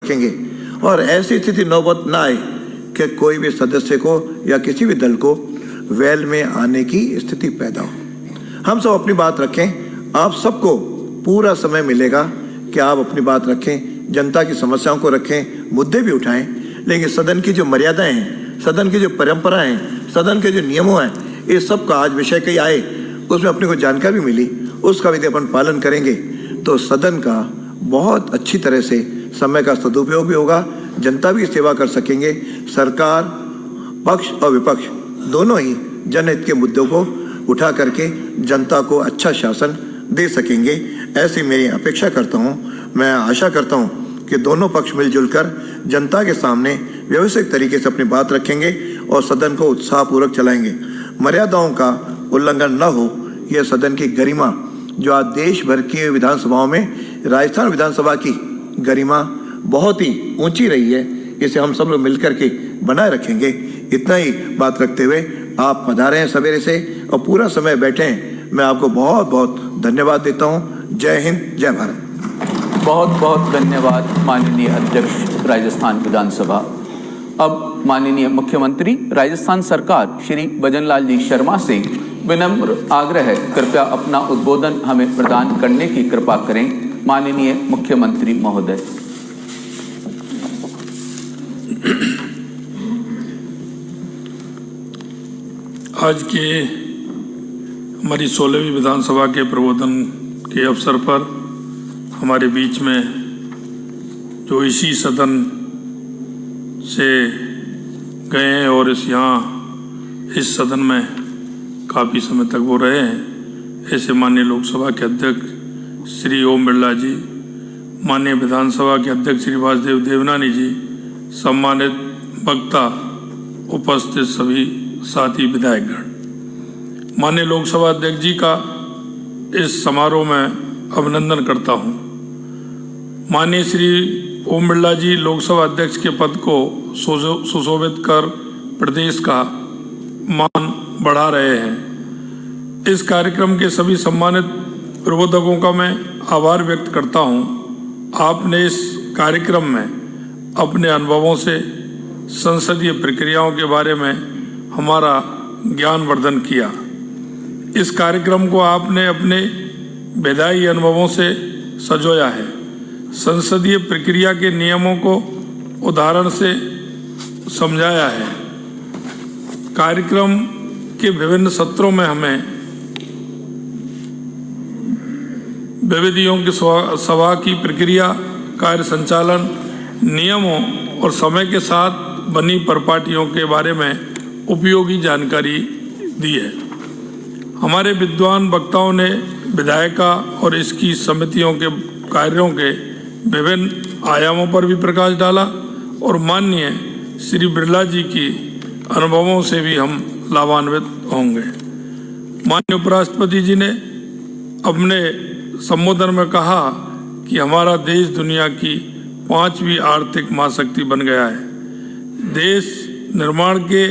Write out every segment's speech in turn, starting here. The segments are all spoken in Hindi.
रखेंगे और ऐसी स्थिति नौबत न आए कि कोई भी सदस्य को या किसी भी दल को वेल में आने की स्थिति पैदा हो। हम सब अपनी बात रखें। आप सबको पूरा समय मिलेगा कि आप अपनी बात रखें, जनता की समस्याओं को रखें, मुद्दे भी उठाएं, लेकिन सदन की जो मर्यादाएं हैं, सदन की जो परंपराएं हैं, सदन के जो नियमों हैं, इस सब का आज विषय कई आए, उसमें अपने को जानकारी मिली, उसका यदि अपन पालन करेंगे तो सदन का बहुत अच्छी तरह से समय का सदुपयोग भी होगा, जनता भी सेवा कर सकेंगे, सरकार पक्ष और विपक्ष दोनों ही जनहित के मुद्दों को उठा करके जनता को अच्छा शासन दे सकेंगे। ऐसी मेरी अपेक्षा करता हूँ। मैं आशा करता हूँ कि दोनों पक्ष मिलजुल कर जनता के सामने व्यवस्थित तरीके से अपनी बात रखेंगे और सदन को उत्साहपूर्वक चलाएंगे। मर्यादाओं का उल्लंघन न हो, यह सदन की गरिमा जो आज देश भर की विधानसभाओं में, राजस्थान विधानसभा की गरिमा बहुत ही ऊंची रही है, इसे हम सब लोग मिलकर के बनाए रखेंगे। इतना ही बात रखते हुए आप पधारे हैं सवेरे से और पूरा समय बैठे हैं, मैं आपको बहुत बहुत धन्यवाद देता हूं। जय हिंद, जय भारत। बहुत बहुत धन्यवाद माननीय अध्यक्ष राजस्थान विधानसभा। अब माननीय मुख्यमंत्री राजस्थान सरकार श्री भजनलाल जी शर्मा से विनम्र आग्रह है, कृपया अपना उद्बोधन हमें प्रदान करने की कृपा करें। माननीय मुख्यमंत्री महोदय। आज के हमारी 16वीं विधानसभा के प्रबोधन के अवसर पर हमारे बीच में जो इसी सदन से गए हैं और इस सदन में काफ़ी समय तक वो रहे हैं, ऐसे माननीय लोकसभा के अध्यक्ष श्री ओम बिरला जी, माननीय विधानसभा के अध्यक्ष श्री वासुदेव देवनानी जी, सम्मानित वक्ता, उपस्थित सभी साथी विधायकगण, माननीय लोकसभा अध्यक्ष जी का इस समारोह में अभिनंदन करता हूं। माननीय श्री ओम बिरला जी लोकसभा अध्यक्ष के पद को सुशोभित कर प्रदेश का मान बढ़ा रहे हैं। इस कार्यक्रम के सभी सम्मानित प्रबोधकों का मैं आभार व्यक्त करता हूं। आपने इस कार्यक्रम में अपने अनुभवों से संसदीय प्रक्रियाओं के बारे में हमारा ज्ञानवर्धन किया। इस कार्यक्रम को आपने अपने विधायी अनुभवों से सजोया है। संसदीय प्रक्रिया के नियमों को उदाहरण से समझाया है। कार्यक्रम के विभिन्न सत्रों में हमें विविधियों की सभा की प्रक्रिया, कार्य संचालन, नियमों और समय के साथ बनी परिपाटियों के बारे में उपयोगी जानकारी दी है। हमारे विद्वान वक्ताओं ने विधायिका और इसकी समितियों के कार्यों के विभिन्न आयामों पर भी प्रकाश डाला और माननीय श्री बिरला जी की अनुभवों से भी हम लाभान्वित होंगे। माननीय उपराष्ट्रपति जी ने अपने संबोधन में कहा कि हमारा देश दुनिया की 5वीं आर्थिक महाशक्ति बन गया है। देश निर्माण के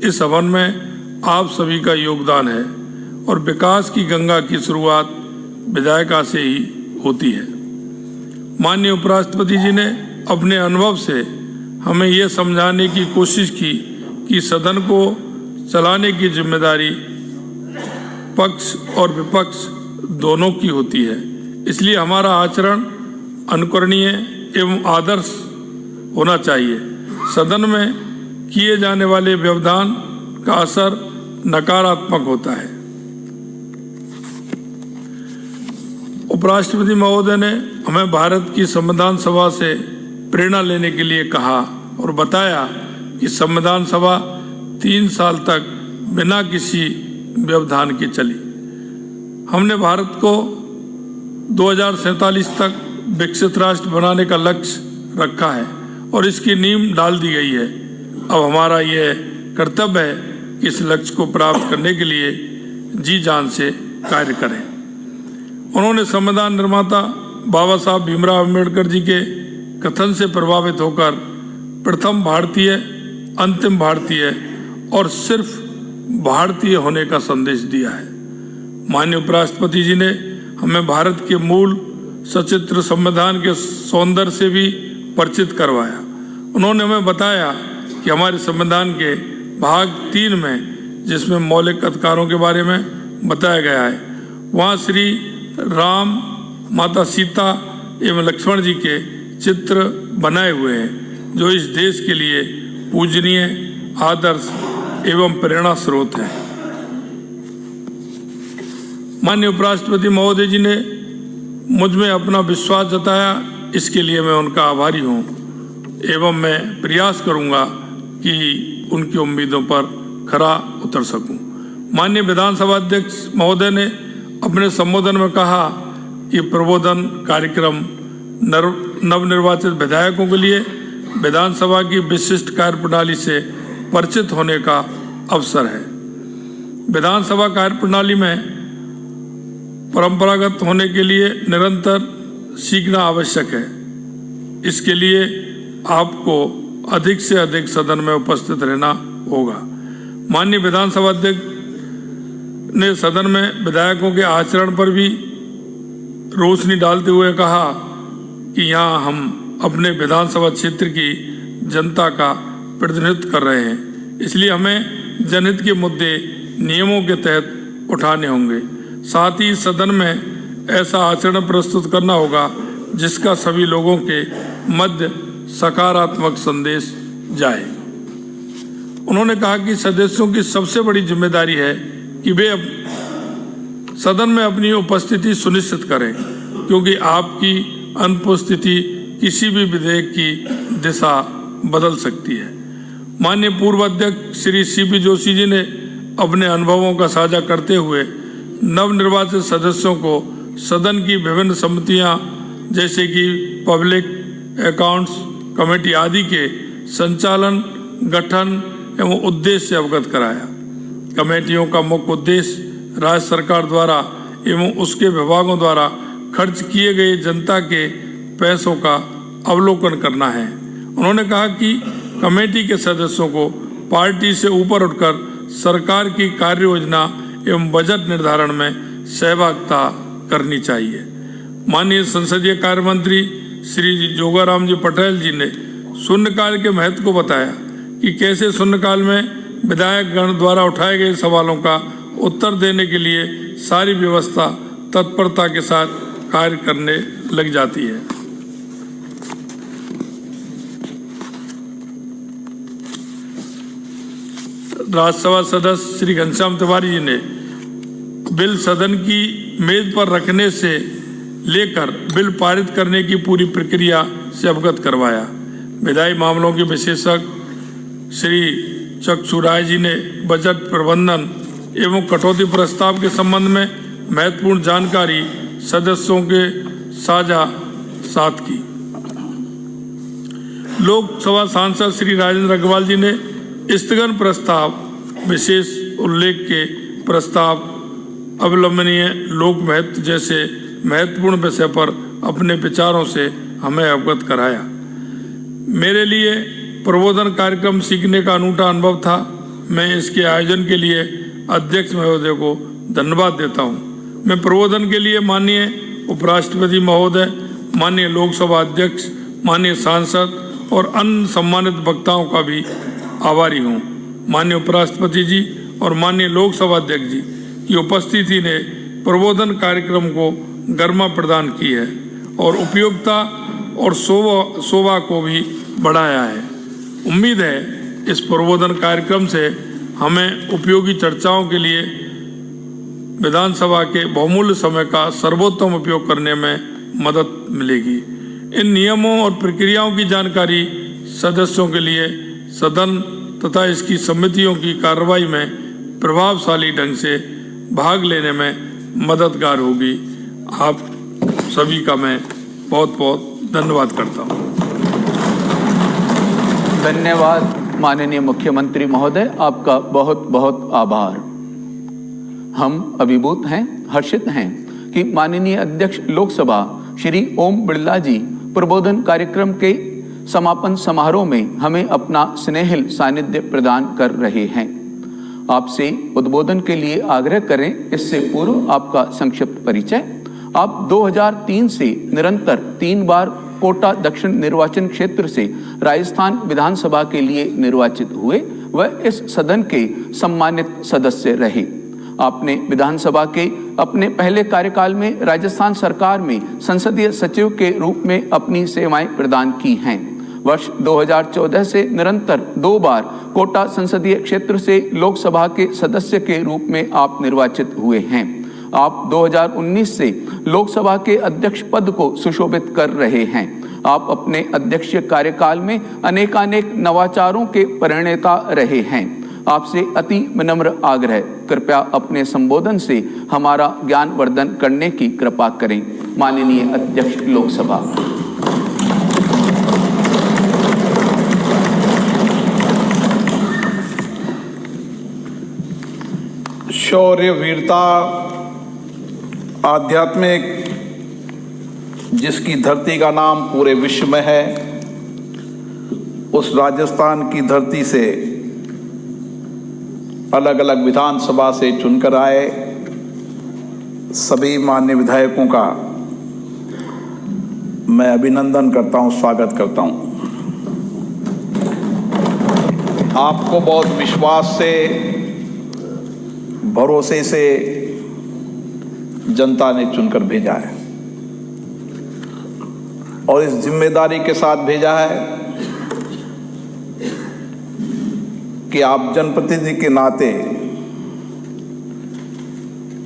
इस हवन में आप सभी का योगदान है और विकास की गंगा की शुरुआत विधायिका से ही होती है। माननीय उपराष्ट्रपति जी ने अपने अनुभव से हमें यह समझाने की कोशिश की कि सदन को चलाने की जिम्मेदारी पक्ष और विपक्ष दोनों की होती है। इसलिए हमारा आचरण अनुकरणीय एवं आदर्श होना चाहिए। सदन में किए जाने वाले व्यवधान का असर नकारात्मक होता है। उपराष्ट्रपति महोदय ने हमें भारत की संविधान सभा से प्रेरणा लेने के लिए कहा और बताया कि संविधान सभा 3 साल तक बिना किसी व्यवधान के चली। हमने भारत को 2047 तक विकसित राष्ट्र बनाने का लक्ष्य रखा है और इसकी नींव डाल दी गई है। अब हमारा यह कर्तव्य है कि इस लक्ष्य को प्राप्त करने के लिए जी जान से कार्य करें। उन्होंने संविधान निर्माता बाबा साहब भीमराव अम्बेडकर जी के कथन से प्रभावित होकर प्रथम भारतीय, अंतिम भारतीय और सिर्फ भारतीय होने का संदेश दिया है। माननीय उपराष्ट्रपति जी ने हमें भारत के मूल सचित्र संविधान के सौंदर्य से भी परिचित करवाया। उन्होंने हमें बताया कि हमारे संविधान के भाग 3 में, जिसमें मौलिक अधिकारों के बारे में बताया गया है, वहाँ श्री राम, माता सीता एवं लक्ष्मण जी के चित्र बनाए हुए हैं, जो इस देश के लिए पूजनीय, आदर्श एवं प्रेरणा स्रोत है। माननीय उपराष्ट्रपति महोदय जी ने मुझ में अपना विश्वास जताया, इसके लिए मैं उनका आभारी हूँ एवं मैं प्रयास करूँगा कि उनकी उम्मीदों पर खरा उतर सकूँ। माननीय विधानसभा अध्यक्ष महोदय ने अपने संबोधन में कहा कि प्रबोधन कार्यक्रम नवनिर्वाचित विधायकों के लिए विधानसभा की विशिष्ट कार्यप्रणाली से परिचित होने का अवसर है। विधानसभा कार्यप्रणाली में परंपरागत होने के लिए निरंतर सीखना आवश्यक है। इसके लिए आपको अधिक से अधिक सदन में उपस्थित रहना होगा। माननीय विधानसभा अध्यक्ष ने सदन में विधायकों के आचरण पर भी रोशनी डालते हुए कहा कि यहाँ हम अपने विधानसभा क्षेत्र की जनता का प्रतिनिधित्व कर रहे हैं, इसलिए हमें जनहित के मुद्दे नियमों के तहत उठाने होंगे। साथ ही सदन में ऐसा आचरण प्रस्तुत करना होगा जिसका सभी लोगों के मध्य सकारात्मक संदेश जाए। उन्होंने कहा कि सदस्यों की सबसे बड़ी जिम्मेदारी है कि वे सदन में अपनी उपस्थिति सुनिश्चित करें, क्योंकि आपकी अनुपस्थिति किसी भी विधेयक की दिशा बदल सकती है। माननीय पूर्व अध्यक्ष श्री CP जोशी जी ने अपने अनुभवों का साझा करते हुए नवनिर्वाचित सदस्यों को सदन की विभिन्न समितियां जैसे कि पब्लिक अकाउंट्स कमेटी आदि के संचालन, गठन एवं उद्देश्य से अवगत कराया। कमेटियों का मुख्य उद्देश्य राज्य सरकार द्वारा एवं उसके विभागों द्वारा खर्च किए गए जनता के पैसों का अवलोकन करना है। उन्होंने कहा कि कमेटी के सदस्यों को पार्टी से ऊपर उठकर सरकार की कार्य योजना एवं बजट निर्धारण में सहभागिता करनी चाहिए। माननीय संसदीय कार्य मंत्री श्री जोगाराम जी पटेल जी ने शून्यकाल के महत्व को बताया कि कैसे शून्यकाल में विधायक गण द्वारा उठाए गए सवालों का उत्तर देने के लिए सारी व्यवस्था तत्परता के साथ कार्य करने लग जाती है। राज्यसभा सदस्य श्री घनश्याम तिवारी जी ने बिल सदन की मेज पर रखने से लेकर बिल पारित करने की पूरी प्रक्रिया से अवगत करवाया। विधायी मामलों के विशेषज्ञ श्री चक्षु राय जी ने बजट प्रबंधन एवं कटौती प्रस्ताव के संबंध में महत्वपूर्ण जानकारी सदस्यों के साथ की। लोकसभा सांसद श्री राजेंद्र अग्रवाल जी ने स्थगन प्रस्ताव, विशेष उल्लेख के प्रस्ताव, अवलंबनीय लोक महत्व जैसे महत्वपूर्ण विषय पर अपने विचारों से हमें अवगत कराया। मेरे लिए प्रबोधन कार्यक्रम सीखने का अनूठा अनुभव था। मैं इसके आयोजन के लिए अध्यक्ष महोदय को धन्यवाद देता हूँ। मैं प्रबोधन के लिए माननीय उपराष्ट्रपति महोदय, माननीय लोकसभा अध्यक्ष, माननीय सांसद और अन्य सम्मानित वक्ताओं का भी आभारी हूँ। माननीय उपराष्ट्रपति जी और माननीय लोकसभा अध्यक्ष जी की उपस्थिति ने प्रबोधन कार्यक्रम को गरिमा प्रदान की है और उपयोगिता और शोभा को भी बढ़ाया है। उम्मीद है इस प्रबोधन कार्यक्रम से हमें उपयोगी चर्चाओं के लिए विधानसभा के बहुमूल्य समय का सर्वोत्तम उपयोग करने में मदद मिलेगी। इन नियमों और प्रक्रियाओं की जानकारी सदस्यों के लिए सदन तथा इसकी समितियों की कार्रवाई में प्रभावशाली ढंग से भाग लेने में मददगार होगी। आप सभी का मैं बहुत बहुत धन्यवाद करता हूँ। धन्यवाद माननीय मुख्यमंत्री महोदय, आपका बहुत बहुत आभार। हम अभिभूत हैं, हर्षित हैं कि माननीय अध्यक्ष लोकसभा श्री ओम बिरला जी प्रबोधन कार्यक्रम के समापन समारोह में हमें अपना स्नेहिल सानिध्य प्रदान कर रहे हैं। आपसे उद्बोधन के लिए आग्रह करें, इससे पूर्व आपका संक्षिप्त परिचय। आप 2003 से निरंतर 3 बार कोटा दक्षिण निर्वाचन क्षेत्र से राजस्थान विधानसभा के लिए निर्वाचित हुए व इस सदन के सम्मानित सदस्य रहे। आपने विधानसभा के अपने पहले कार्यकाल में राजस्थान सरकार में संसदीय सचिव के रूप में अपनी सेवाएं प्रदान की हैं। वर्ष 2014 से निरंतर 2 बार कोटा संसदीय क्षेत्र से लोकसभा के सदस्य के रूप में आप निर्वाचित हुए हैं। आप 2019 से लोकसभा के अध्यक्ष पद को सुशोभित कर रहे हैं। आप अपने अध्यक्षीय कार्यकाल में अनेकानेक नवाचारों के प्रणेता रहे हैं। आपसे अति विनम्र आग्रह, कृपया अपने संबोधन से हमारा ज्ञानवर्धन करने की कृपा करें। माननीय अध्यक्ष लोकसभा। शौर्य, वीरता, आध्यात्मिक, जिसकी धरती का नाम पूरे विश्व में है, उस राजस्थान की धरती से अलग अलग विधानसभा से चुनकर आए सभी माननीय विधायकों का मैं अभिनंदन करता हूं, स्वागत करता हूं। आपको बहुत विश्वास से, भरोसे से जनता ने चुनकर भेजा है और इस जिम्मेदारी के साथ भेजा है कि आप जनप्रतिनिधि के नाते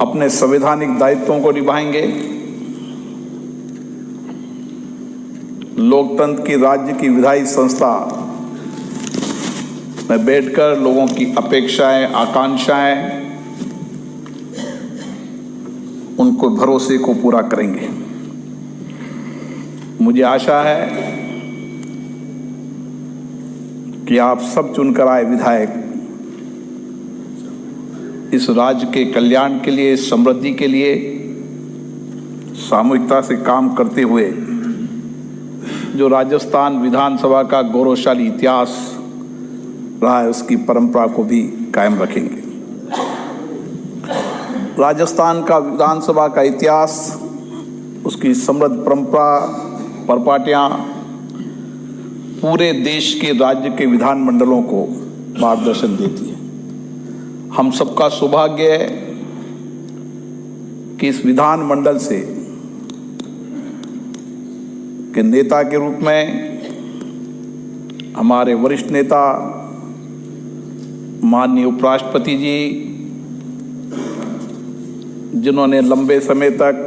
अपने संवैधानिक दायित्वों को निभाएंगे, लोकतंत्र की राज्य की विधायी संस्था में बैठकर लोगों की अपेक्षाएं, आकांक्षाएं, उनको भरोसे को पूरा करेंगे। मुझे आशा है कि आप सब चुनकर आए विधायक इस राज्य के कल्याण के लिए, समृद्धि के लिए सामूहिकता से काम करते हुए जो राजस्थान विधानसभा का गौरवशाली इतिहास रहा है उसकी परंपरा को भी कायम रखेंगे। राजस्थान का विधानसभा का इतिहास, उसकी समृद्ध परंपरा, परपाटियां पूरे देश के राज्य के विधानमंडलों को मार्गदर्शन देती है। हम सबका सौभाग्य है कि इस विधानमंडल से के नेता के रूप में हमारे वरिष्ठ नेता माननीय उपराष्ट्रपति जी, जिन्होंने लंबे समय तक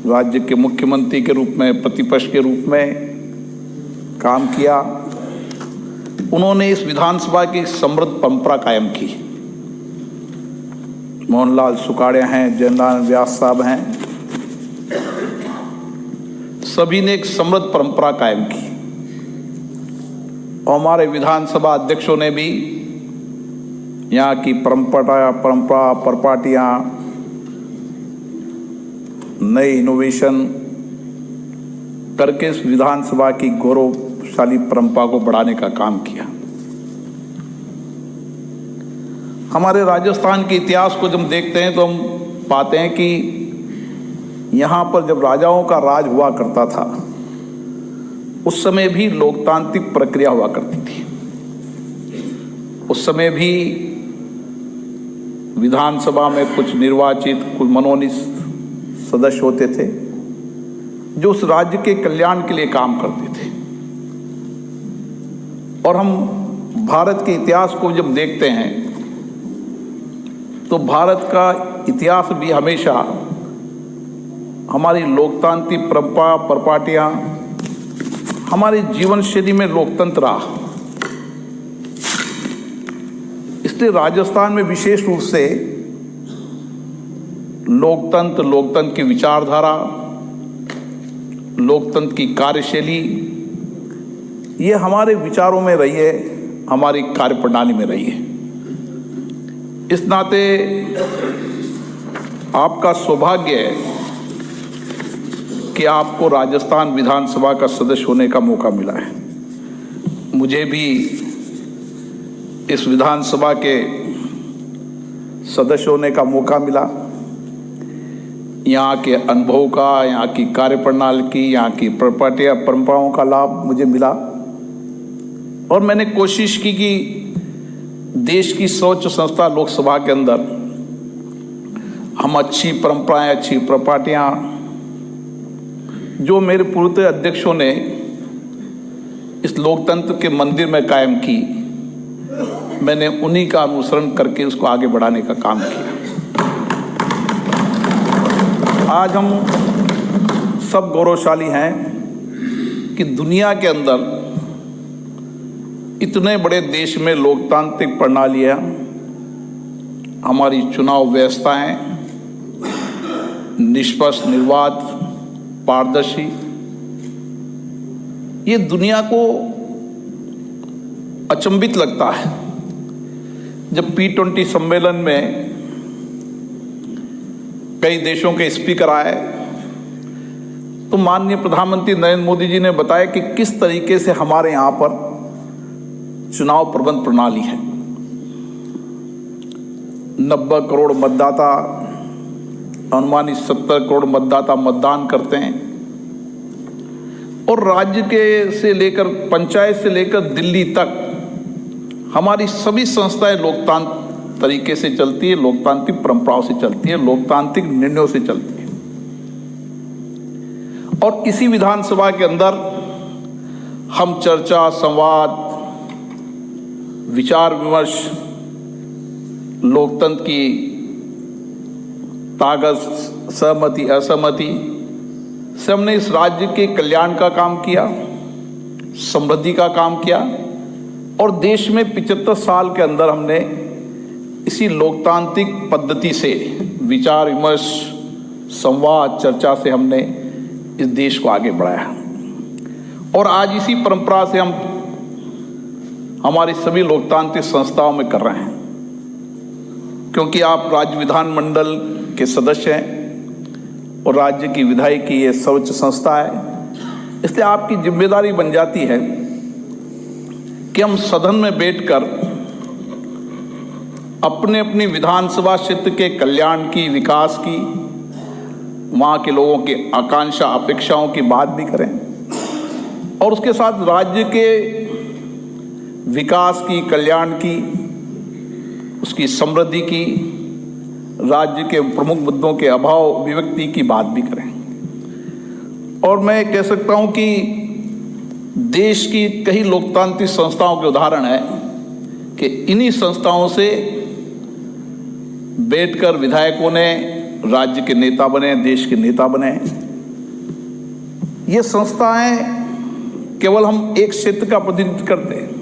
राज्य के मुख्यमंत्री के रूप में, प्रतिपक्ष के रूप में काम किया, उन्होंने इस विधानसभा की समृद्ध परंपरा कायम की। मोहनलाल सुकाड़िया हैं, जयनारायण व्यास साहब हैं, सभी ने एक समृद्ध परंपरा कायम की और हमारे विधानसभा अध्यक्षों ने भी यहाँ की परंपरा, परपाटियां, नए इनोवेशन करके इस विधानसभा की गौरवशाली परंपरा को बढ़ाने का काम किया। हमारे राजस्थान के इतिहास को जब हम देखते हैं तो हम पाते हैं कि यहाँ पर जब राजाओं का राज हुआ करता था उस समय भी लोकतांत्रिक प्रक्रिया हुआ करती थी। उस समय भी विधानसभा में कुछ निर्वाचित, कुछ मनोनीत सदस्य होते थे जो उस राज्य के कल्याण के लिए काम करते थे। और हम भारत के इतिहास को जब देखते हैं तो भारत का इतिहास भी हमेशा हमारी लोकतांत्रिक परंपरा, परपाटियां, हमारे जीवन शैली में लोकतंत्र रहा। इसलिए राजस्थान में विशेष रूप से लोकतंत्र की विचारधारा, लोकतंत्र की कार्यशैली, ये हमारे विचारों में रही है, हमारी कार्यप्रणाली में रही है। इस नाते आपका सौभाग्य है कि आपको राजस्थान विधानसभा का सदस्य होने का मौका मिला है। मुझे भी इस विधानसभा के सदस्य होने का मौका मिला। यहाँ के अनुभव का, यहाँ की कार्यप्रणाली की, यहाँ की परंपराओं का लाभ मुझे मिला। और मैंने कोशिश की कि देश की सर्वोच्च संस्था लोकसभा के अंदर हम अच्छी परंपराएं, अच्छी प्रपाटियां जो मेरे पूर्व अध्यक्षों ने इस लोकतंत्र के मंदिर में कायम की, मैंने उन्हीं का अनुसरण करके उसको आगे बढ़ाने का काम किया। आज हम सब गौरवशाली हैं कि दुनिया के अंदर इतने बड़े देश में लोकतांत्रिक प्रणालियां, हमारी चुनाव व्यवस्थाएं निष्पक्ष, निर्वाध, पारदर्शी, ये दुनिया को अचंभित लगता है। जब P20 सम्मेलन में कई देशों के स्पीकर आए तो माननीय प्रधानमंत्री नरेंद्र मोदी जी ने बताया कि किस तरीके से हमारे यहाँ पर चुनाव प्रबंध प्रणाली है। 90 करोड़ मतदाता, अनुमानित 70 करोड़ मतदाता मतदान करते हैं और राज्य के से लेकर पंचायत से लेकर दिल्ली तक हमारी सभी संस्थाएं लोकतांत्रिक तरीके से चलती है, लोकतांत्रिक परंपराओं से चलती है, लोकतांत्रिक निर्णयों से चलती है। और इसी विधानसभा के अंदर हम चर्चा, संवाद, विचार विमर्श, लोकतंत्र की ताकत, सहमति असहमति से हमने इस राज्य के कल्याण का काम किया, समृद्धि का काम किया और देश में 75 साल के अंदर हमने इसी लोकतांत्रिक पद्धति से विचार विमर्श, संवाद, चर्चा से हमने इस देश को आगे बढ़ाया। और आज इसी परंपरा से हम हमारी सभी लोकतांत्रिक संस्थाओं में कर रहे हैं, क्योंकि आप राज्य विधानमंडल के सदस्य हैं और राज्य की विधायिकी ये सर्वोच्च संस्था है, इसलिए आपकी जिम्मेदारी बन जाती है कि हम सदन में बैठकर अपने अपनी विधानसभा क्षेत्र के कल्याण की, विकास की, वहाँ के लोगों की आकांक्षा, अपेक्षाओं की बात भी करें और उसके साथ राज्य के विकास की, कल्याण की, उसकी समृद्धि की, राज्य के प्रमुख मुद्दों के अभाव अभिव्यक्ति की बात भी करें। और मैं कह सकता हूं कि देश की कई लोकतांत्रिक संस्थाओं के उदाहरण है कि इन्हीं संस्थाओं से बैठकर विधायकों ने राज्य के नेता बने, देश के नेता बने। ये संस्थाएं केवल हम एक क्षेत्र का प्रतिनिधित्व करते हैं।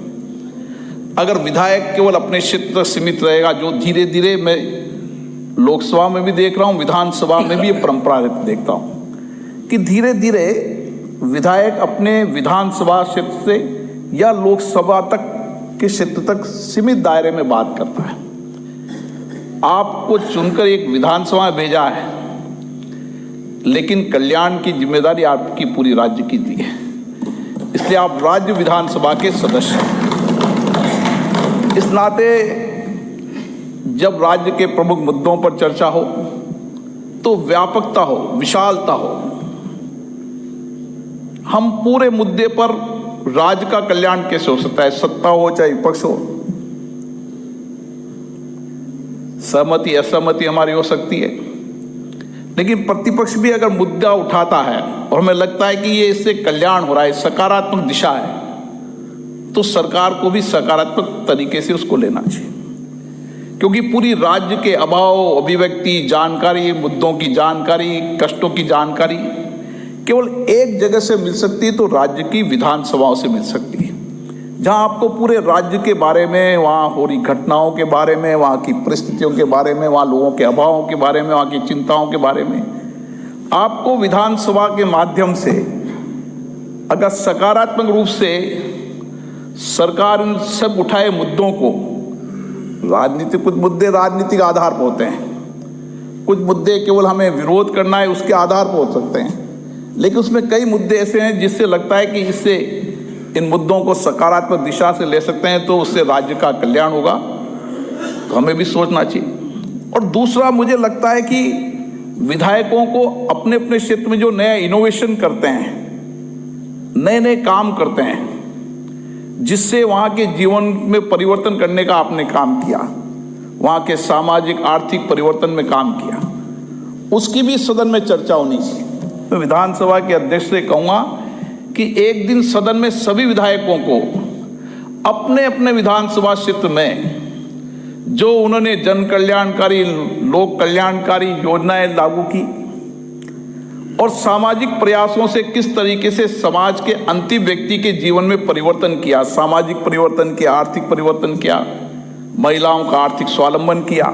अगर विधायक केवल अपने क्षेत्र तक सीमित रहेगा, जो धीरे धीरे मैं लोकसभा में भी देख रहा हूं, विधानसभा में भी ये परंपरा देखता हूं कि धीरे धीरे विधायक अपने विधानसभा क्षेत्र से या लोकसभा तक के क्षेत्र तक सीमित दायरे में बात करता है। आपको चुनकर एक विधानसभा में भेजा है, लेकिन कल्याण की जिम्मेदारी आपकी पूरी राज्य की दी है, इसलिए आप राज्य विधानसभा के सदस्य हैं। इस नाते जब राज्य के प्रमुख मुद्दों पर चर्चा हो तो व्यापकता हो, विशालता हो। हम पूरे मुद्दे पर राज्य का कल्याण कैसे हो सकता है, सत्ता हो चाहे विपक्ष हो, सहमति असहमति हमारी हो सकती है, लेकिन प्रतिपक्ष भी अगर मुद्दा उठाता है और हमें लगता है कि ये इससे कल्याण हो रहा है, सकारात्मक दिशा है, तो सरकार को भी सकारात्मक तरीके से उसको लेना चाहिए। क्योंकि पूरी राज्य के अभाव अभिव्यक्ति, जानकारी, मुद्दों की जानकारी, कष्टों की जानकारी केवल एक जगह से मिल सकती है, तो राज्य की विधानसभाओं से मिल सकती है, जहां आपको पूरे राज्य के बारे में, वहां हो रही घटनाओं के बारे में, वहां की परिस्थितियों के बारे में, वहां लोगों के अभावों के बारे में, वहां की चिंताओं के बारे में आपको विधानसभा के माध्यम से अगर सकारात्मक रूप से सरकार इन सब उठाए मुद्दों को, राजनीतिक कुछ मुद्दे राजनीतिक आधार पर होते हैं, कुछ मुद्दे केवल हमें विरोध करना है उसके आधार पर हो सकते हैं, लेकिन उसमें कई मुद्दे ऐसे हैं जिससे लगता है कि इससे इन मुद्दों को सकारात्मक दिशा से ले सकते हैं, तो उससे राज्य का कल्याण होगा, तो हमें भी सोचना चाहिए। और दूसरा, मुझे लगता है कि विधायकों को अपने अपने क्षेत्र में जो नया इनोवेशन करते हैं, नए नए काम करते हैं, जिससे वहाँ के जीवन में परिवर्तन करने का आपने काम किया, वहाँ के सामाजिक आर्थिक परिवर्तन में काम किया, उसकी भी सदन में चर्चा होनी चाहिए। मैं विधानसभा के अध्यक्ष से कहूँगा कि एक दिन सदन में सभी विधायकों को अपने अपने विधानसभा क्षेत्र में जो उन्होंने जन कल्याणकारी, लोक कल्याणकारी योजनाएं लागू की और सामाजिक प्रयासों से किस तरीके से समाज के अंतिम व्यक्ति के जीवन में परिवर्तन किया, सामाजिक परिवर्तन किया, आर्थिक परिवर्तन किया, महिलाओं का आर्थिक स्वावलंबन किया,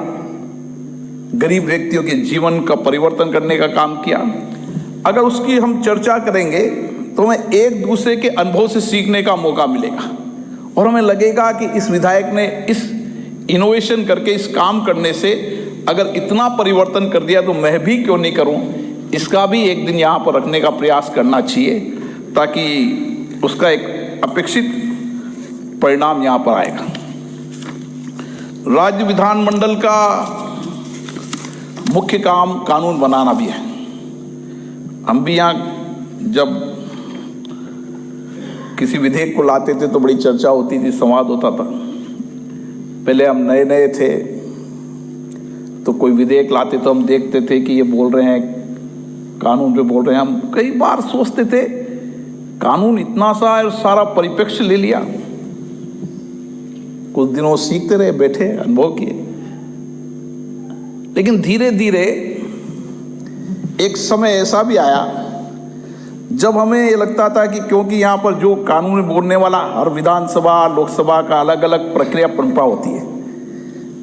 गरीब व्यक्तियों के जीवन का परिवर्तन करने का काम किया, अगर उसकी हम चर्चा करेंगे तो हमें एक दूसरे के अनुभव से सीखने का मौका मिलेगा और हमें लगेगा कि इस विधायक ने इस इनोवेशन करके, इस काम करने से अगर इतना परिवर्तन कर दिया तो मैं भी क्यों नहीं करूं। इसका भी एक दिन यहाँ पर रखने का प्रयास करना चाहिए ताकि उसका एक अपेक्षित परिणाम यहाँ पर आएगा। राज्य विधानमंडल का मुख्य काम कानून बनाना भी है। हम भी यहाँ जब किसी विधेयक को लाते थे तो बड़ी चर्चा होती थी, संवाद होता था। पहले हम नए नए थे तो कोई विधेयक लाते तो हम देखते थे कि ये बोल रहे हैं कानून पे बोल रहे हैं। हम कई बार सोचते थे कानून इतना सा है, सारा परिप्रेक्ष्य ले लिया। कुछ दिनों सीखते रहे, बैठे अनुभव किए, लेकिन धीरे धीरे एक समय ऐसा भी आया जब हमें ये लगता था कि क्योंकि यहाँ पर जो कानून बोलने वाला हर विधानसभा, लोकसभा का अलग अलग प्रक्रिया परंपरा होती है।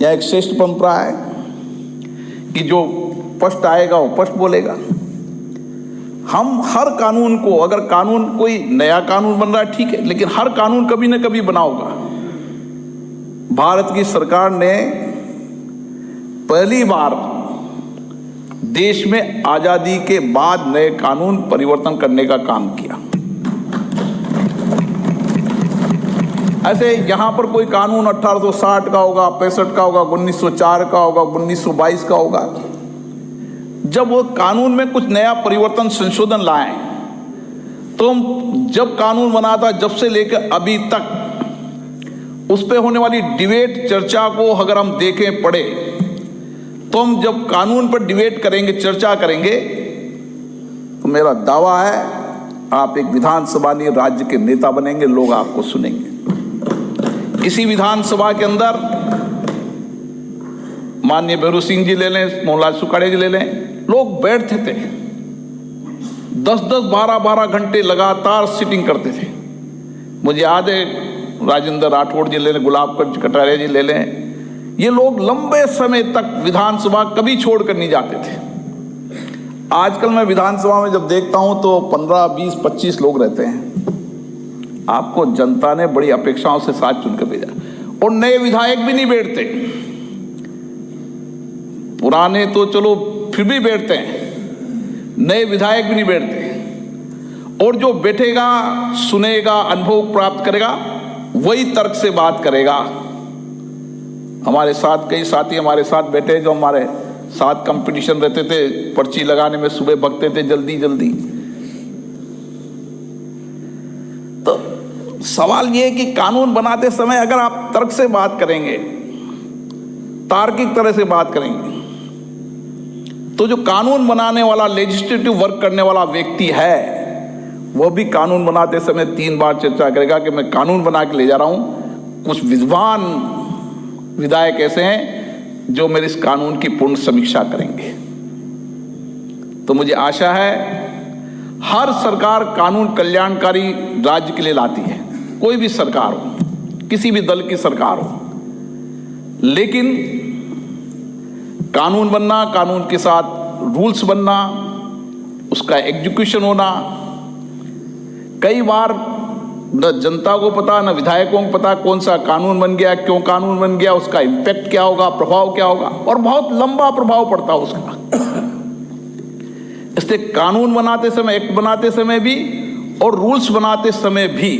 यहाँ एक श्रेष्ठ परंपरा है कि जो फर्स्ट आएगा वो फर्स्ट बोलेगा। हम हर कानून को, अगर कानून कोई नया कानून बन रहा है ठीक है, लेकिन हर कानून कभी ना कभी बना होगा। भारत की सरकार ने पहली बार देश में आजादी के बाद नए कानून परिवर्तन करने का काम किया। ऐसे यहां पर कोई कानून 1860 का होगा, 65 का होगा, 1904 का होगा, 1922 का होगा। जब वो कानून में कुछ नया परिवर्तन, संशोधन लाए तो जब कानून बना था, जब से लेकर अभी तक उस पर होने वाली डिबेट, चर्चा को अगर हम देखें, पढ़े, तो हम जब कानून पर डिबेट करेंगे, चर्चा करेंगे, तो मेरा दावा है आप एक विधानसभा नहीं राज्य के नेता बनेंगे, लोग आपको सुनेंगे। इसी विधानसभा के अंदर माननीय भैरू सिंह जी ले लें, मोहनलाल सुखाड़िया जी ले लें, लोग बैठते थे 10-10, 12-12 घंटे लगातार सिटिंग करते थे। मुझे याद है राजेंद्र राठौड़ जी ले लें, गुलाब कटारिया जी ले लें, ये लोग लंबे समय तक विधानसभा कभी छोड़कर नहीं जाते थे। आजकल मैं विधानसभा में जब देखता हूं तो 15, 20, 25 लोग रहते हैं। आपको जनता ने बड़ी अपेक्षाओं से साथ चुनकर भेजा और नए विधायक भी नहीं बैठते। पुराने तो चलो फिर भी बैठते हैं, नए विधायक भी नहीं बैठते। और जो बैठेगा, सुनेगा, अनुभव प्राप्त करेगा, वही तर्क से बात करेगा। हमारे साथ कई साथी हमारे साथ बैठे जो हमारे साथ कंपटीशन रहते थे, पर्ची लगाने में सुबह भगते थे जल्दी जल्दी। तो सवाल ये है कि कानून बनाते समय अगर आप तर्क से बात करेंगे, तार्किक तरह से बात करेंगे, तो जो कानून बनाने वाला, लेजिस्लेटिव वर्क करने वाला व्यक्ति है, वह भी कानून बनाते समय 3 बार चर्चा करेगा कि मैं कानून बना के ले जा रहा हूं। कुछ विद्वान विधायक ऐसे हैं जो मेरे इस कानून की पूर्ण समीक्षा करेंगे। तो मुझे आशा है हर सरकार कानून कल्याणकारी राज्य के लिए लाती है, कोई भी सरकार हो, किसी भी दल की सरकार हो, लेकिन कानून बनना, कानून के साथ रूल्स बनना, उसका एग्जीक्यूशन होना, कई बार न जनता को पता, न विधायकों को पता कौन सा कानून बन गया, क्यों कानून बन गया, उसका इम्पैक्ट क्या होगा, प्रभाव क्या होगा, और बहुत लंबा प्रभाव पड़ता है उसका। इसलिए कानून बनाते समय, एक्ट बनाते समय भी और रूल्स बनाते समय भी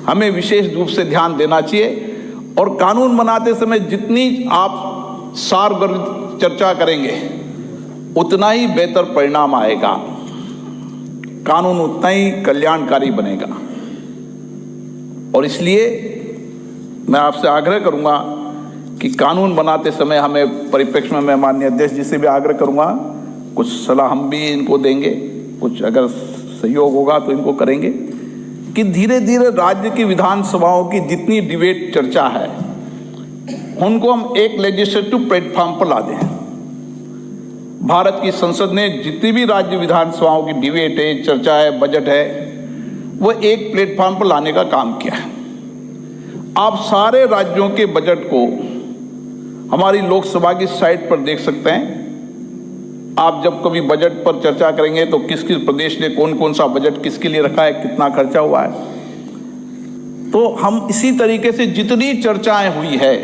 हमें विशेष रूप से ध्यान देना चाहिए। और कानून बनाते समय जितनी आप सारगर्भित चर्चा करेंगे, उतना ही बेहतर परिणाम आएगा, कानून उतना ही कल्याणकारी बनेगा। और इसलिए मैं आपसे आग्रह करूंगा कि कानून बनाते समय हमें परिप्रेक्ष्य में, मैं माननीय अध्यक्ष जी से भी आग्रह करूंगा, कुछ सलाह हम भी इनको देंगे, कुछ अगर सहयोग होगा तो इनको करेंगे, कि धीरे धीरे राज्य की विधानसभाओं की जितनी डिबेट चर्चा है उनको हम एक लेजिस्लेटिव प्लेटफॉर्म पर ला दें। भारत की संसद ने जितनी भी राज्य विधानसभाओं की डिबेट है, चर्चा है, बजट है, वो एक प्लेटफॉर्म पर लाने का काम किया है। आप सारे राज्यों के बजट को हमारी लोकसभा की साइट पर देख सकते हैं। आप जब कभी बजट पर चर्चा करेंगे तो किस किस प्रदेश ने कौन कौन सा बजट किसके लिए रखा है, कितना खर्चा हुआ है। तो हम इसी तरीके से जितनी चर्चाएं हुई है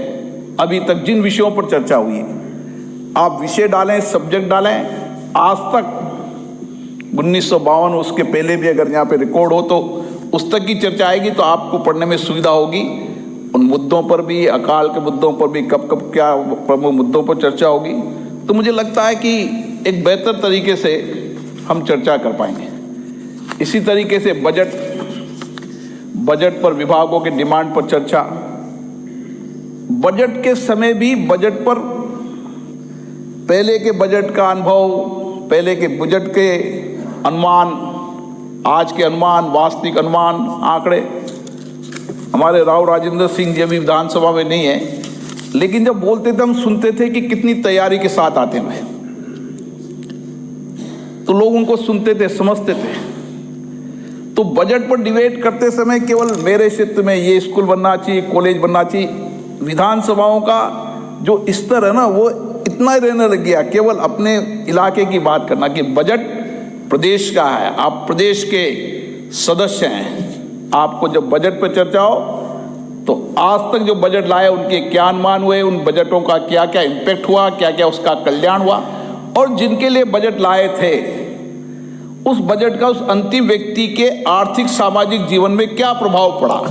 अभी तक, जिन विषयों पर चर्चा हुई है, आप विषय डालें, सब्जेक्ट डालें। आज तक 1952 उसके पहले भी अगर यहाँ पे रिकॉर्ड हो तो उस तक की चर्चा आएगी, तो आपको पढ़ने में सुविधा होगी। उन मुद्दों पर भी, अकाल के मुद्दों पर भी कब कब क्या प्रमुख मुद्दों पर चर्चा होगी। तो मुझे लगता है कि एक बेहतर तरीके से हम चर्चा कर पाएंगे। इसी तरीके से बजट पर विभागों के डिमांड पर चर्चा, बजट के समय भी बजट पर पहले के बजट का अनुभव, पहले के बजट के अनुमान, आज के अनुमान, वास्तविक अनुमान, आंकड़े। हमारे राव राजेंद्र सिंह जी अभी विधानसभा में नहीं है, लेकिन जब बोलते थे हम सुनते थे कि कितनी तैयारी के साथ आते हैं, तो लोग उनको सुनते थे, समझते थे। तो बजट पर डिबेट करते समय केवल मेरे क्षेत्र में ये स्कूल बनना चाहिए, कॉलेज बनना चाहिए, विधानसभाओं का जो स्तर है ना वो इतना ही रहने लग गया, केवल अपने इलाके की बात करना कि बजट प्रदेश का है, आप प्रदेश के सदस्य हैं। आपको जब बजट पर चर्चा हो तो आज तक जो बजट लाए उनके क्या अनुमान हुए, उन बजटों का क्या क्या इम्पैक्ट हुआ, क्या क्या उसका कल्याण हुआ, और जिनके लिए बजट लाए थे उस बजट का उस अंतिम व्यक्ति के आर्थिक सामाजिक जीवन में क्या प्रभाव पड़ा।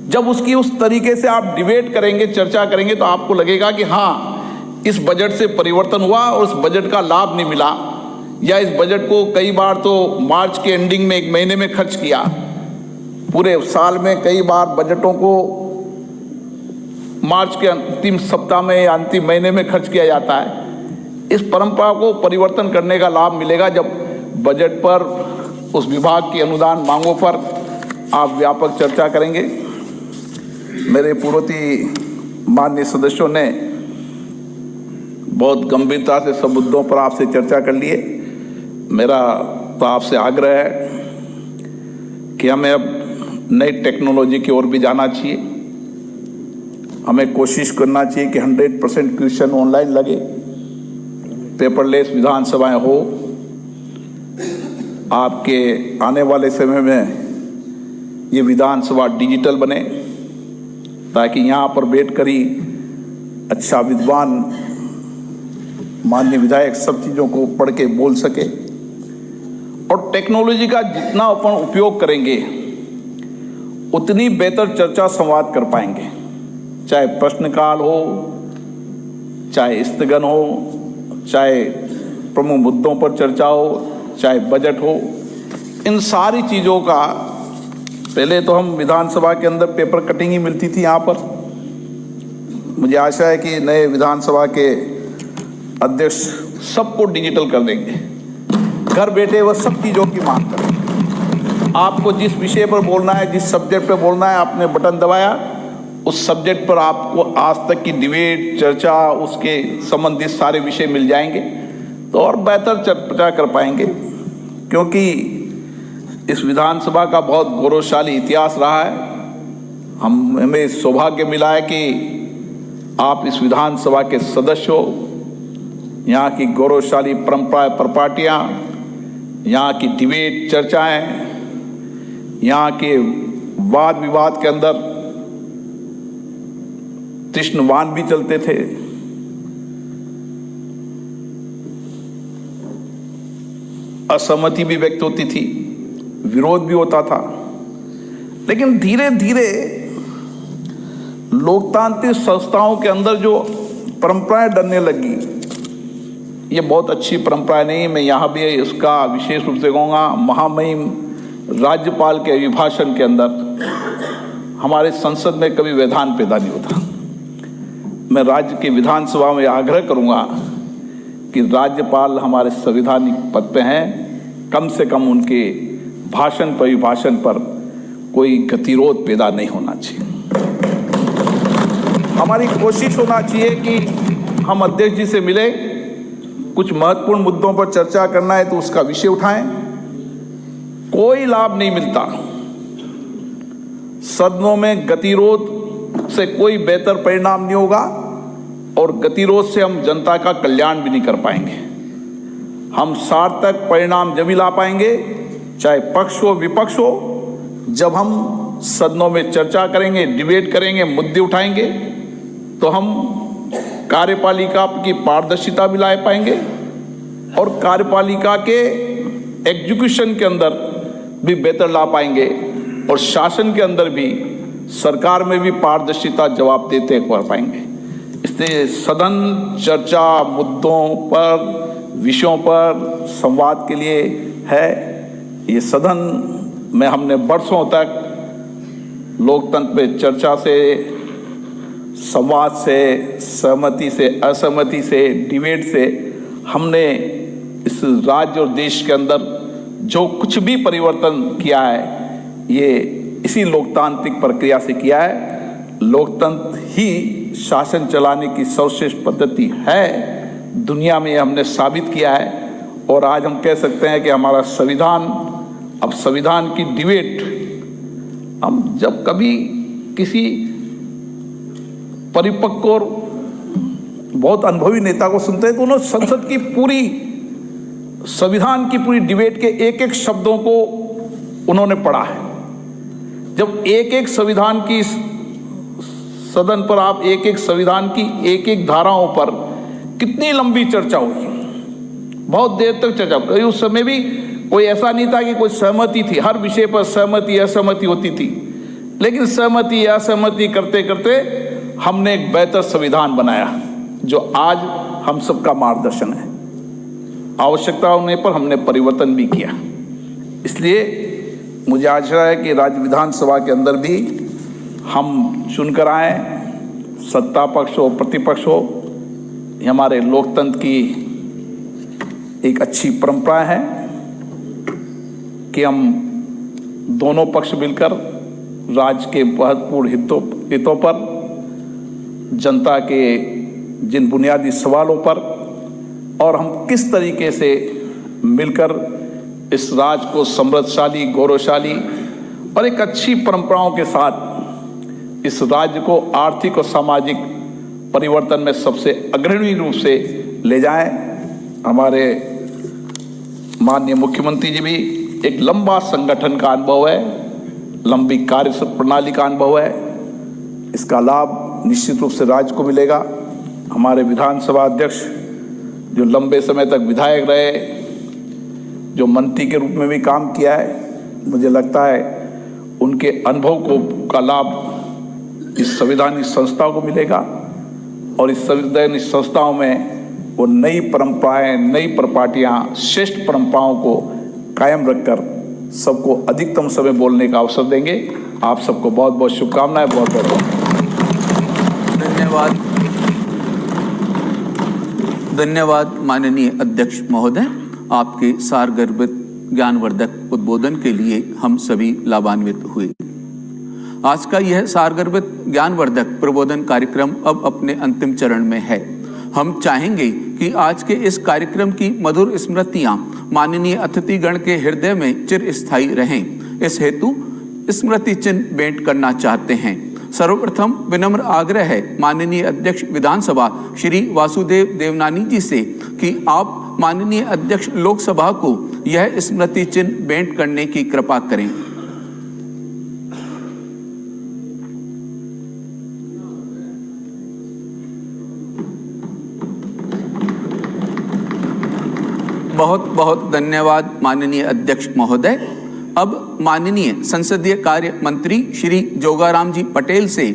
जब उसकी उस तरीके से आप डिबेट करेंगे, चर्चा करेंगे, तो आपको लगेगा कि हाँ, इस बजट से परिवर्तन हुआ और उस बजट का लाभ नहीं मिला, या इस बजट को कई बार तो मार्च के एंडिंग में, एक महीने में खर्च किया, पूरे साल में कई बार बजटों को मार्च के अंतिम सप्ताह में या अंतिम महीने में खर्च किया जाता है। इस परंपरा को परिवर्तन करने का लाभ मिलेगा जब बजट पर, उस विभाग की अनुदान मांगों पर आप व्यापक चर्चा करेंगे। मेरे पूर्ववर्ती माननीय सदस्यों ने बहुत गंभीरता से सब मुद्दों पर आपसे चर्चा कर लिए। मेरा तो आपसे आग्रह है कि हमें अब नई टेक्नोलॉजी की ओर भी जाना चाहिए। हमें कोशिश करना चाहिए कि 100% क्वेश्चन ऑनलाइन लगे, पेपरलेस विधानसभाएं हो। आपके आने वाले समय में ये विधानसभा डिजिटल बने, ताकि यहाँ पर बैठकर ही अच्छा विद्वान माननीय विधायक सब चीज़ों को पढ़ के बोल सके। और टेक्नोलॉजी का जितना अपन उपयोग करेंगे उतनी बेहतर चर्चा संवाद कर पाएंगे, चाहे प्रश्नकाल हो, चाहे स्थगन हो, चाहे प्रमुख मुद्दों पर चर्चा हो, चाहे बजट हो। इन सारी चीज़ों का पहले तो हम विधानसभा के अंदर पेपर कटिंग ही मिलती थी यहाँ पर। मुझे आशा है कि नए विधानसभा के अध्यक्ष सबको डिजिटल कर देंगे, घर बैठे वह सब चीज़ों की मांग करेंगे। आपको जिस विषय पर बोलना है, जिस सब्जेक्ट पर बोलना है, आपने बटन दबाया, उस सब्जेक्ट पर आपको आज तक की डिबेट, चर्चा, उसके संबंधित सारे विषय मिल जाएंगे, तो और बेहतर चर्चा कर पाएंगे। क्योंकि इस विधानसभा का बहुत गौरवशाली इतिहास रहा है। हमें सौभाग्य मिला है कि आप इस विधानसभा के सदस्य हो। यहाँ की गौरवशाली परंपरा, प्रपाटियाँ, यहाँ की डिबेट, चर्चाएं, यहाँ के वाद विवाद के अंदर कृष्णवान भी चलते थे। असहमति भी व्यक्त होती थी, विरोध भी होता था, लेकिन धीरे धीरे लोकतांत्रिक संस्थाओं के अंदर जो परंपराएं डरने लगी, ये बहुत अच्छी परंपरा नहीं है। मैं यहाँ भी उसका विशेष रूप से कहूँगा, महामहिम राज्यपाल के अभिभाषण के अंदर हमारे संसद में कभी व्यवधान पैदा नहीं होता। मैं राज्य की विधानसभा में आग्रह करूँगा कि राज्यपाल हमारे संवैधानिक पद पे हैं, कम से कम उनके भाषण पर अभिभाषण पर कोई गतिरोध पैदा नहीं होना चाहिए। हमारी कोशिश होना चाहिए कि हम अध्यक्ष जी से मिले, कुछ महत्वपूर्ण मुद्दों पर चर्चा करना है तो उसका विषय उठाएं। कोई लाभ नहीं मिलता, सदनों में गतिरोध से कोई बेहतर परिणाम नहीं होगा और गतिरोध से हम जनता का कल्याण भी नहीं कर पाएंगे। हम सार्थक परिणाम जब भी ला पाएंगे, चाहे पक्ष हो विपक्ष हो, जब हम सदनों में चर्चा करेंगे, डिबेट करेंगे, मुद्दे उठाएंगे, तो हम कार्यपालिका की पारदर्शिता भी ला पाएंगे और कार्यपालिका के एग्जीक्यूशन के अंदर भी बेहतर ला पाएंगे और शासन के अंदर भी, सरकार में भी पारदर्शिता जवाब देते कर पाएंगे। इसलिए सदन चर्चा मुद्दों पर, विषयों पर संवाद के लिए है। ये सदन में हमने बरसों तक लोकतंत्र पे चर्चा से, संवाद से, सहमति से, असहमति से, डिबेट से हमने इस राज्य और देश के अंदर जो कुछ भी परिवर्तन किया है, ये इसी लोकतांत्रिक प्रक्रिया से किया है। लोकतंत्र ही शासन चलाने की सर्वश्रेष्ठ पद्धति है, दुनिया में हमने साबित किया है। और आज हम कह सकते हैं कि हमारा संविधान, अब संविधान की डिबेट हम जब कभी किसी परिपक्व और बहुत अनुभवी नेता को सुनते हैं तो उन्होंने संसद की पूरी, संविधान की पूरी डिबेट के एक एक शब्दों को उन्होंने पढ़ा है। जब एक एक संविधान की सदन पर आप एक एक संविधान की एक एक धाराओं पर कितनी लंबी चर्चा हुई, बहुत देर तक चर्चा हुई। उस समय भी कोई ऐसा नहीं था कि कोई सहमति थी, हर विषय पर सहमति असहमति होती थी, लेकिन सहमति असहमति करते करते हमने एक बेहतर संविधान बनाया जो आज हम सबका मार्गदर्शन है। आवश्यकता होने पर हमने परिवर्तन भी किया। इसलिए मुझे आशा है कि राज्य विधानसभा के अंदर भी हम चुनकर आए, सत्ता पक्ष हो प्रतिपक्ष हो, ये हमारे लोकतंत्र की एक अच्छी परंपरा है कि हम दोनों पक्ष मिलकर राज्य के महत्वपूर्ण हितों पर, जनता के जिन बुनियादी सवालों पर, और हम किस तरीके से मिलकर इस राज्य को समृद्धशाली, गौरवशाली और एक अच्छी परंपराओं के साथ इस राज्य को आर्थिक और सामाजिक परिवर्तन में सबसे अग्रणी रूप से ले जाएं। हमारे माननीय मुख्यमंत्री जी भी एक लंबा संगठन का अनुभव है, लंबी कार्य प्रणाली का अनुभव है, इसका लाभ निश्चित रूप से राज्य को मिलेगा। हमारे विधानसभा अध्यक्ष जो लंबे समय तक विधायक रहे, जो मंत्री के रूप में भी काम किया है, मुझे लगता है उनके अनुभव का लाभ इस संवैधानिक संस्था को मिलेगा और इस संवैधानिक संस्थाओं में वो नई परंपराएं, नई प्रपाटियाँ, श्रेष्ठ परंपराओं को कायम रखकर सबको अधिकतम समय बोलने का अवसर देंगे। आप सबको बहुत बहुत शुभकामनाएं, बहुत बहुत धन्यवाद। धन्यवाद माननीय अध्यक्ष महोदय, आपके सारगर्भित ज्ञानवर्धक उद्बोधन के लिए हम सभी लाभान्वित हुए। आज का यह सारगर्भित ज्ञानवर्धक प्रबोधन कार्यक्रम अब अपने अंतिम चरण में है। हम चाहेंगे कि आज के इस कार्यक्रम की मधुर स्मृतियां माननीय अतिथिगण के हृदय में चिरस्थायी रहें। इस हेतु स्मृति चिन्ह भेंट करना चाहते हैं। सर्वप्रथम विनम्र आग्रह है माननीय अध्यक्ष विधानसभा श्री वासुदेव देवनानी जी से कि आप माननीय अध्यक्ष लोकसभा को यह स्मृति चिन्ह भेंट करने की कृपा करें। बहुत बहुत धन्यवाद माननीय अध्यक्ष महोदय। अब माननीय संसदीय कार्य मंत्री श्री जोगाराम जी पटेल से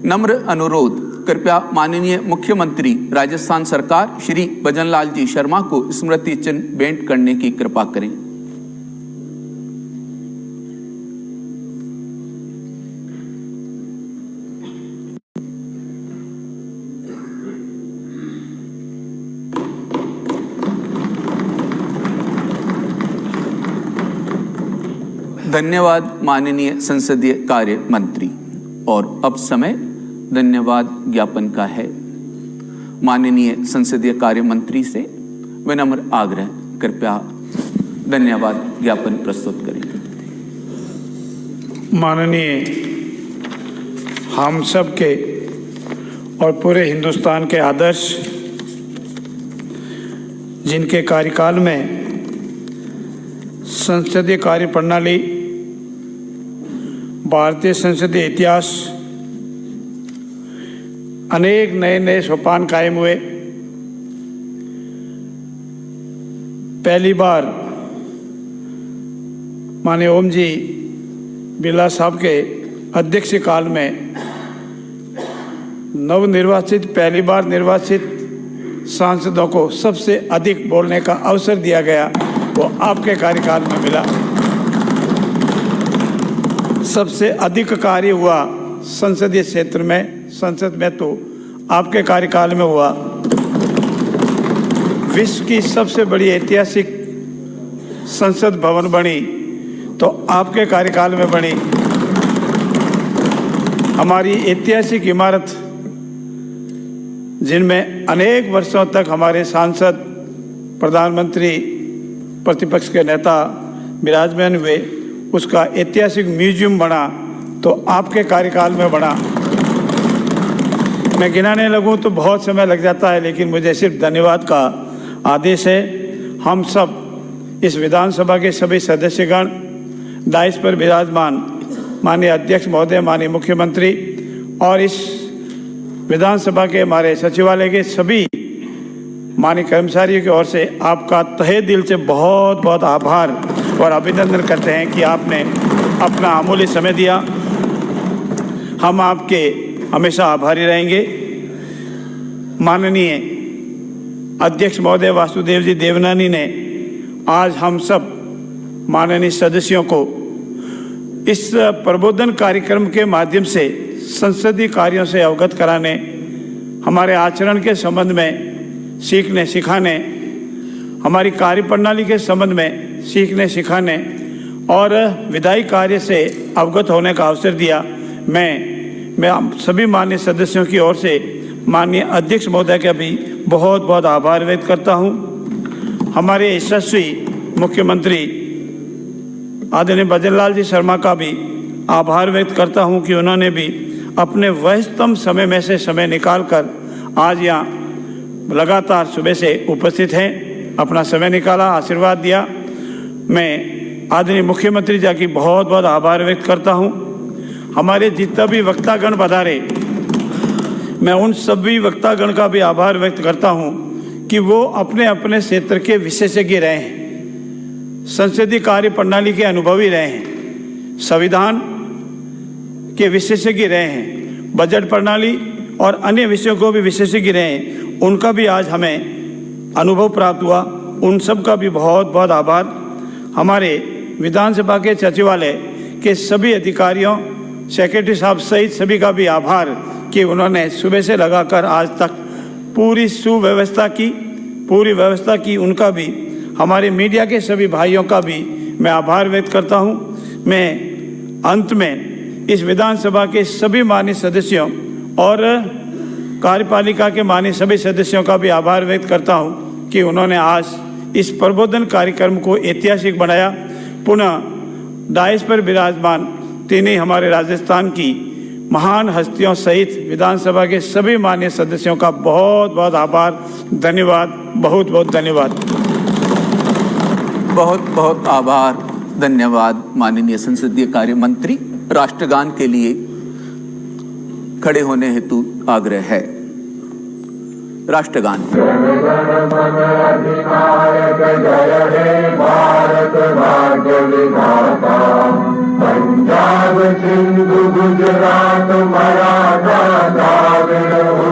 नम्र अनुरोध कृपया माननीय मुख्यमंत्री राजस्थान सरकार श्री भजनलाल जी शर्मा को स्मृति चिन्ह भेंट करने की कृपा करें। धन्यवाद माननीय संसदीय कार्य मंत्री। और अब समय धन्यवाद ज्ञापन का है। माननीय संसदीय कार्य मंत्री से विनम्र आग्रह, कृपया धन्यवाद ज्ञापन प्रस्तुत करें। माननीय हम सब के और पूरे हिंदुस्तान के आदर्श, जिनके कार्यकाल में संसदीय कार्य प्रणाली, भारतीय संसदीय इतिहास, अनेक नए नए सोपान कायम हुए। पहली बार माननीय ओम जी बिरला साहब के अध्यक्ष काल में नवनिर्वाचित, पहली बार निर्वाचित सांसदों को सबसे अधिक बोलने का अवसर दिया गया, वो आपके कार्यकाल में मिला। सबसे अधिक कार्य हुआ संसदीय क्षेत्र में, संसद में, तो आपके कार्यकाल में हुआ। विश्व की सबसे बड़ी ऐतिहासिक संसद भवन बनी तो आपके कार्यकाल में बनी। हमारी ऐतिहासिक इमारत, जिनमें अनेक वर्षों तक हमारे सांसद, प्रधानमंत्री, प्रतिपक्ष के नेता विराजमान हुए, उसका ऐतिहासिक म्यूजियम बना तो आपके कार्यकाल में बना। मैं गिनाने लगूं तो बहुत समय लग जाता है, लेकिन मुझे सिर्फ धन्यवाद का आदेश है। हम सब इस विधानसभा के सभी सदस्यगण, डाइस पर विराजमान माननीय अध्यक्ष महोदय, माननीय मुख्यमंत्री और इस विधानसभा के हमारे सचिवालय के सभी माननीय कर्मचारियों की ओर से आपका तहे दिल से बहुत बहुत आभार और अभिनंदन करते हैं कि आपने अपना अमूल्य समय दिया। हम आपके हमेशा आभारी रहेंगे। माननीय अध्यक्ष महोदय वासुदेव जी देवनानी ने आज हम सब माननीय सदस्यों को इस प्रबोधन कार्यक्रम के माध्यम से संसदीय कार्यों से अवगत कराने, हमारे आचरण के संबंध में सीखने सिखाने, हमारी कार्य प्रणाली के संबंध में सीखने सिखाने और विधायी कार्य से अवगत होने का अवसर दिया। मैं सभी माननीय सदस्यों की ओर से माननीय अध्यक्ष महोदय का भी बहुत बहुत आभार व्यक्त करता हूं। हमारे यशस्वी मुख्यमंत्री आदरणीय भजनलाल जी शर्मा का भी आभार व्यक्त करता हूं कि उन्होंने भी अपने व्यस्तम समय में से समय निकालकर आज यहाँ लगातार सुबह से उपस्थित हैं, अपना समय निकाला, आशीर्वाद दिया। मैं आदरणीय मुख्यमंत्री जी की बहुत बहुत आभार व्यक्त करता हूं। हमारे जितना भी वक्तागण पधारे, मैं उन सभी वक्तागण का भी आभार व्यक्त करता हूं कि वो अपने अपने क्षेत्र के विशेषज्ञ रहे हैं, संसदीय कार्य प्रणाली के अनुभवी रहे हैं, संविधान के विशेषज्ञ रहे हैं, बजट प्रणाली और अन्य विषयों को भी विशेषज्ञ रहे हैं। उनका भी आज हमें अनुभव प्राप्त हुआ, उन सब का भी बहुत बहुत आभार। हमारे विधानसभा के सचिवालय के सभी अधिकारियों, सेक्रेटरी साहब सहित सभी का भी आभार कि उन्होंने सुबह से लगाकर आज तक पूरी पूरी व्यवस्था की। उनका भी, हमारे मीडिया के सभी भाइयों का भी मैं आभार व्यक्त करता हूं। मैं अंत में इस विधानसभा के सभी माननीय सदस्यों और कार्यपालिका के माननीय सभी सदस्यों का भी आभार व्यक्त करता हूं कि उन्होंने आज इस प्रबोधन कार्यक्रम को ऐतिहासिक बनाया। पुनः डाइस पर विराजमान तीनों हमारे राजस्थान की महान हस्तियों सहित विधानसभा के सभी माननीय सदस्यों का बहुत बहुत आभार, धन्यवाद, बहुत बहुत धन्यवाद। बहुत बहुत आभार, धन्यवाद माननीय संसदीय कार्य मंत्री। राष्ट्रगान के लिए खड़े होने हेतु आग्रह है। राष्ट्रगान। पंजाब सिंधु गुजरात मराठा द्राविड़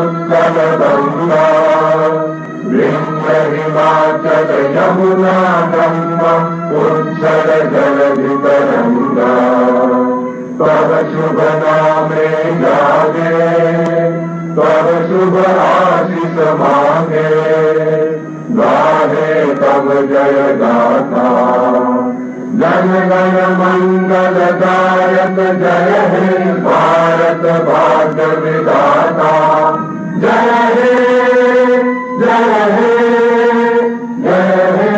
यमुना गंगा उज्जल जलधितरंगा तव शुभ नामे जागे तव शुभ आशीष मांगे गाहे तब जय गाथा जन गण मंगल दायक जय हे भारत भाग्य विधाता जय हे जय हे जय हे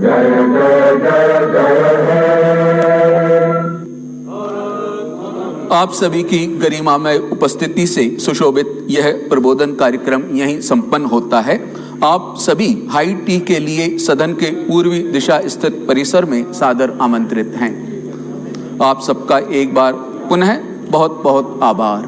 जय जय जय जय हे। आप सभी की गरिमामय उपस्थिति से सुशोभित यह प्रबोधन कार्यक्रम यहीं संपन्न होता है। आप सभी हाई टी के लिए सदन के पूर्वी दिशा स्थित परिसर में सादर आमंत्रित हैं। आप सबका एक बार पुनः बहुत बहुत आभार।